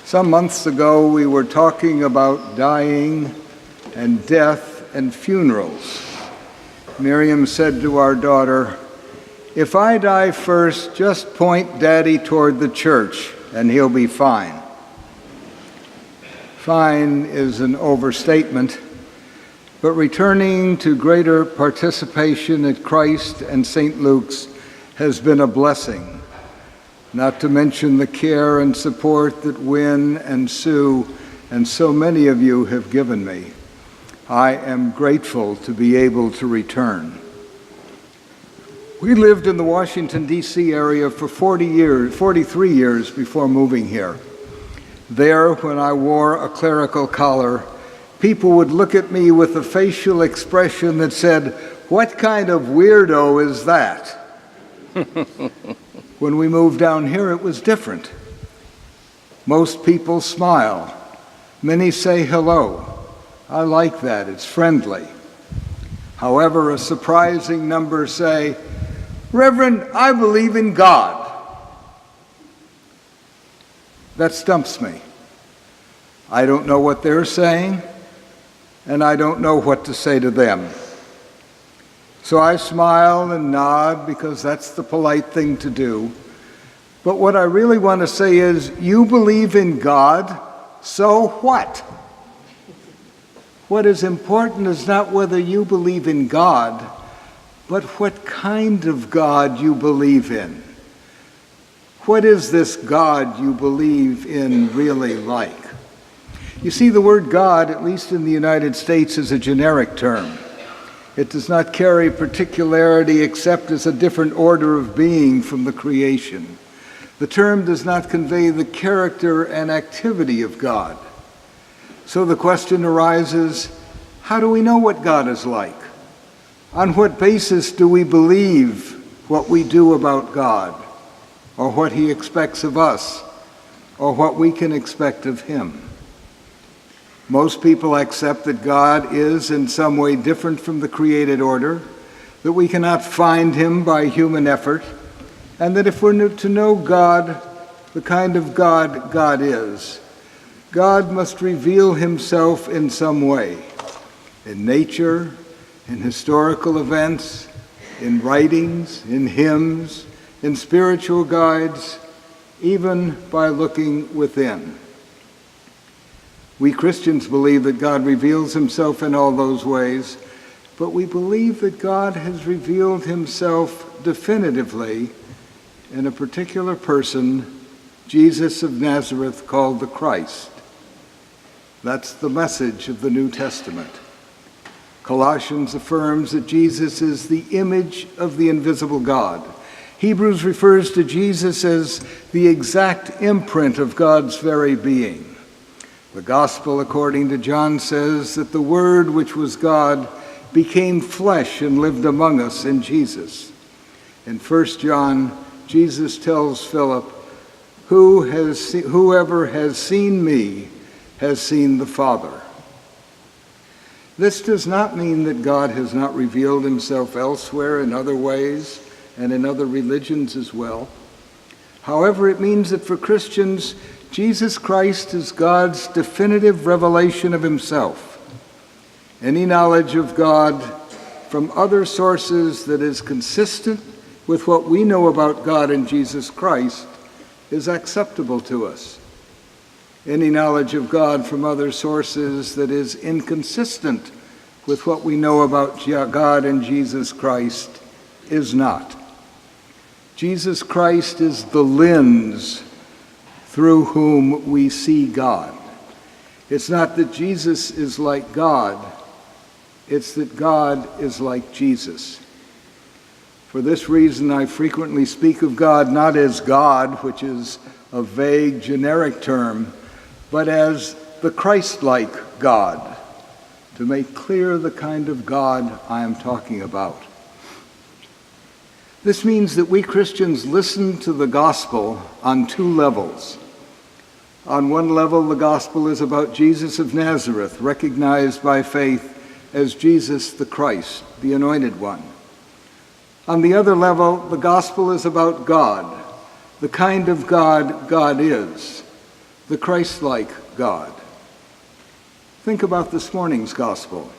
Some months ago, we were talking about dying and death and funerals. Miriam said to our daughter, "If I die first, just point Daddy toward the church and he'll be fine." Fine is an overstatement, but returning to greater participation at Christ and St. Luke's has been a blessing, not to mention the care and support that Wynne and Sue and so many of you have given me. I am grateful to be able to return. We lived in the Washington, D.C. area for 43 years before moving here. There, when I wore a clerical collar, people would look at me with a facial expression that said, "What kind of weirdo is that?" When we moved down here, it was different. Most people smile. Many say hello. I like that, it's friendly. However, a surprising number say, "Reverend, I believe in God." That stumps me. I don't know what they're saying, and I don't know what to say to them. So I smile and nod because that's the polite thing to do. But what I really want to say is, you believe in God, so what? What is important is not whether you believe in God, but what kind of God you believe in. What is this God you believe in really like? You see, the word God, at least in the United States, is a generic term. It does not carry particularity except as a different order of being from the creation. The term does not convey the character and activity of God. So the question arises, how do we know what God is like? On what basis do we believe what we do about God, or what He expects of us, or what we can expect of Him? Most people accept that God is in some way different from the created order, that we cannot find Him by human effort, and that if we're to know God, the kind of God God is, God must reveal Himself in some way, in nature, in historical events, in writings, in hymns, in spiritual guides, even by looking within. We Christians believe that God reveals Himself in all those ways, but we believe that God has revealed Himself definitively in a particular person, Jesus of Nazareth, called the Christ. That's the message of the New Testament. Colossians affirms that Jesus is the image of the invisible God. Hebrews refers to Jesus as the exact imprint of God's very being. The Gospel, according to John, says that the Word, which was God, became flesh and lived among us in Jesus. In 1 John, Jesus tells Philip, "Whoever has seen me has seen the Father." This does not mean that God has not revealed Himself elsewhere in other ways and in other religions as well. However, it means that for Christians, Jesus Christ is God's definitive revelation of Himself. Any knowledge of God from other sources that is consistent with what we know about God in Jesus Christ is acceptable to us. Any knowledge of God from other sources that is inconsistent with what we know about God and Jesus Christ is not. Jesus Christ is the lens through whom we see God. It's not that Jesus is like God, it's that God is like Jesus. For this reason, I frequently speak of God not as God, which is a vague, generic term, but as the Christ-like God, to make clear the kind of God I am talking about. This means that we Christians listen to the gospel on two levels. On one level, the gospel is about Jesus of Nazareth, recognized by faith as Jesus the Christ, the Anointed One. On the other level, the gospel is about God, the kind of God God is, the Christ-like God. Think about this morning's gospel.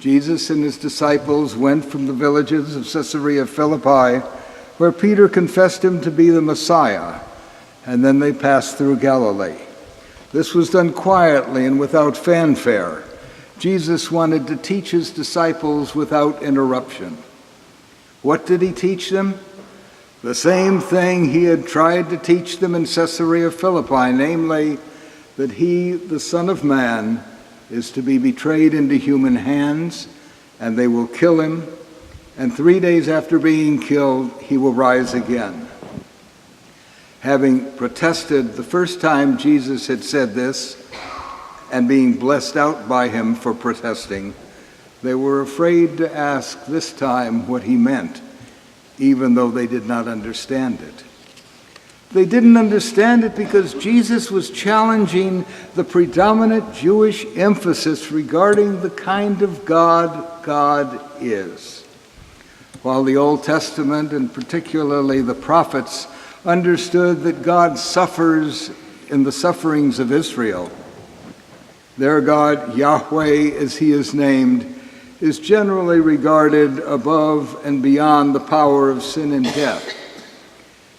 Jesus and his disciples went from the villages of Caesarea Philippi, where Peter confessed him to be the Messiah, and then they passed through Galilee. This was done quietly and without fanfare. Jesus wanted to teach his disciples without interruption. What did he teach them? The same thing he had tried to teach them in Caesarea Philippi, namely, that he, the Son of Man, is to be betrayed into human hands, and they will kill him, and 3 days after being killed, he will rise again. Having protested the first time Jesus had said this, and being blessed out by him for protesting, they were afraid to ask this time what he meant, even though they did not understand it. They didn't understand it because Jesus was challenging the predominant Jewish emphasis regarding the kind of God God is. While the Old Testament, and particularly the prophets, understood that God suffers in the sufferings of Israel, their God, Yahweh as he is named, is generally regarded above and beyond the power of sin and death.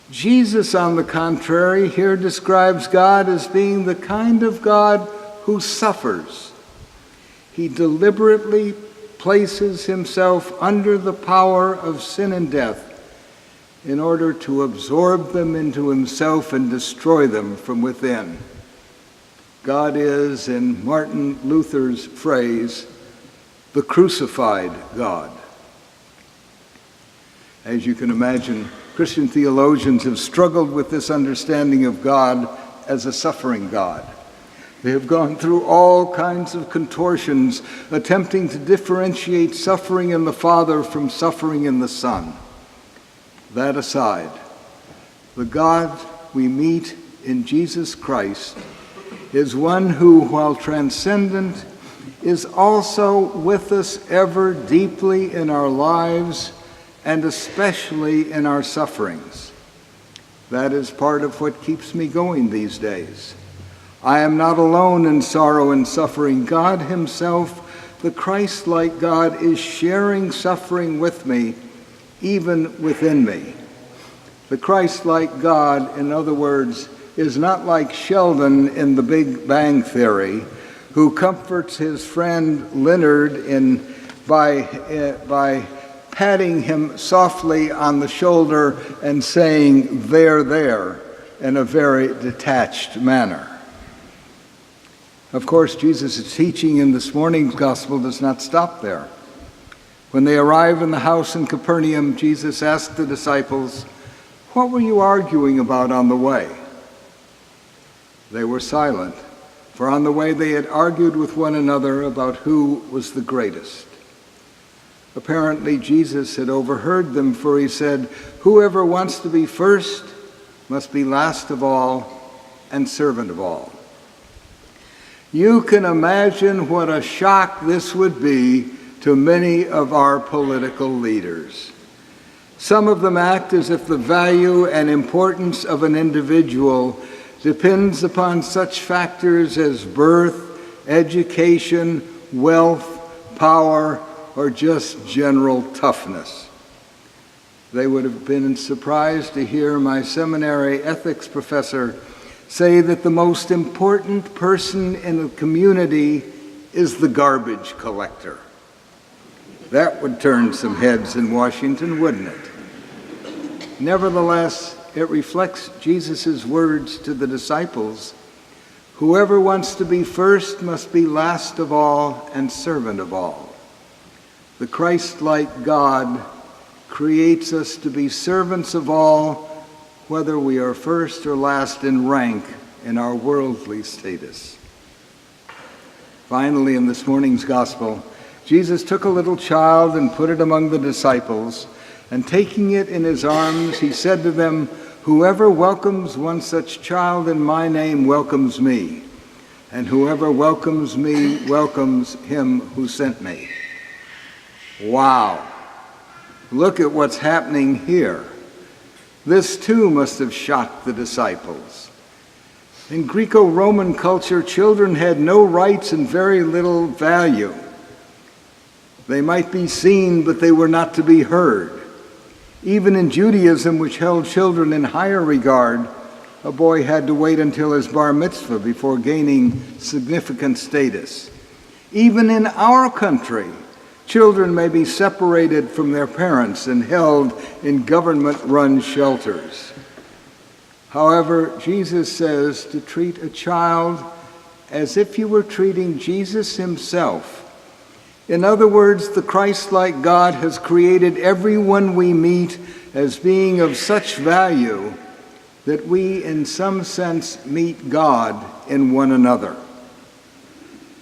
Jesus, on the contrary, here describes God as being the kind of God who suffers. He deliberately places himself under the power of sin and death in order to absorb them into himself and destroy them from within. God is, in Martin Luther's phrase, the crucified God. As you can imagine, Christian theologians have struggled with this understanding of God as a suffering God. They have gone through all kinds of contortions, attempting to differentiate suffering in the Father from suffering in the Son. That aside, the God we meet in Jesus Christ is one who, while transcendent, is also with us ever deeply in our lives and especially in our sufferings. That is part of what keeps me going these days. I am not alone in sorrow and suffering. God himself, the Christ-like God, is sharing suffering with me, even within me. The Christ-like God, in other words, is not like Sheldon in The Big Bang Theory, who comforts his friend Leonard by patting him softly on the shoulder and saying, there, in a very detached manner. Of course, Jesus' teaching in this morning's gospel does not stop there. When they arrive in the house in Capernaum, Jesus asked the disciples, "What were you arguing about on the way?" They were silent, for on the way they had argued with one another about who was the greatest. Apparently, Jesus had overheard them, for he said, "Whoever wants to be first must be last of all and servant of all." You can imagine what a shock this would be to many of our political leaders. Some of them act as if the value and importance of an individual depends upon such factors as birth, education, wealth, power, or just general toughness. They would have been surprised to hear my seminary ethics professor say that the most important person in a community is the garbage collector. That would turn some heads in Washington, wouldn't it? Nevertheless, it reflects Jesus' words to the disciples, "Whoever wants to be first must be last of all and servant of all." The Christ-like God creates us to be servants of all, whether we are first or last in rank in our worldly status. Finally, in this morning's gospel, Jesus took a little child and put it among the disciples, and taking it in his arms, he said to them, "Whoever welcomes one such child in my name welcomes me, and whoever welcomes me welcomes him who sent me." Wow! Look at what's happening here. This too must have shocked the disciples. In Greco-Roman culture, children had no rights and very little value. They might be seen, but they were not to be heard. Even in Judaism, which held children in higher regard, a boy had to wait until his bar mitzvah before gaining significant status. Even in our country, children may be separated from their parents and held in government-run shelters. However, Jesus says to treat a child as if you were treating Jesus himself. In other words, the Christ-like God has created everyone we meet as being of such value that we, in some sense, meet God in one another.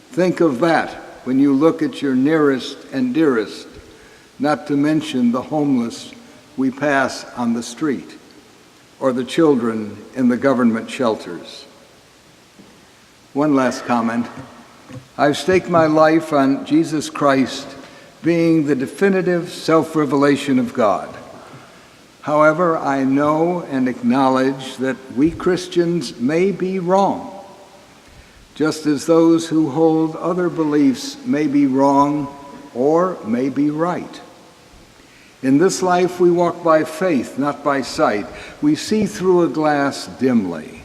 Think of that when you look at your nearest and dearest, not to mention the homeless we pass on the street, or the children in the government shelters. One last comment. I've staked my life on Jesus Christ being the definitive self-revelation of God. However, I know and acknowledge that we Christians may be wrong, just as those who hold other beliefs may be wrong or may be right. In this life, we walk by faith, not by sight. We see through a glass dimly.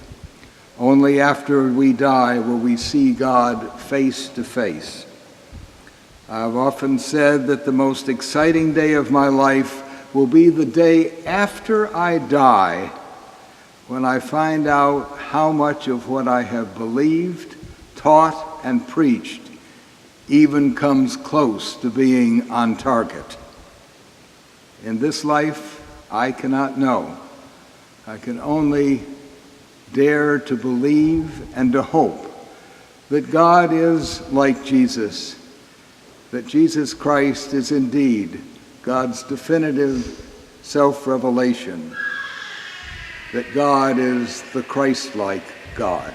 Only after we die will we see God face to face. I've often said that the most exciting day of my life will be the day after I die, when I find out how much of what I have believed, taught, and preached even comes close to being on target. In this life, I cannot know. I can only dare to believe and to hope that God is like Jesus, that Jesus Christ is indeed God's definitive self-revelation, that God is the Christ-like God.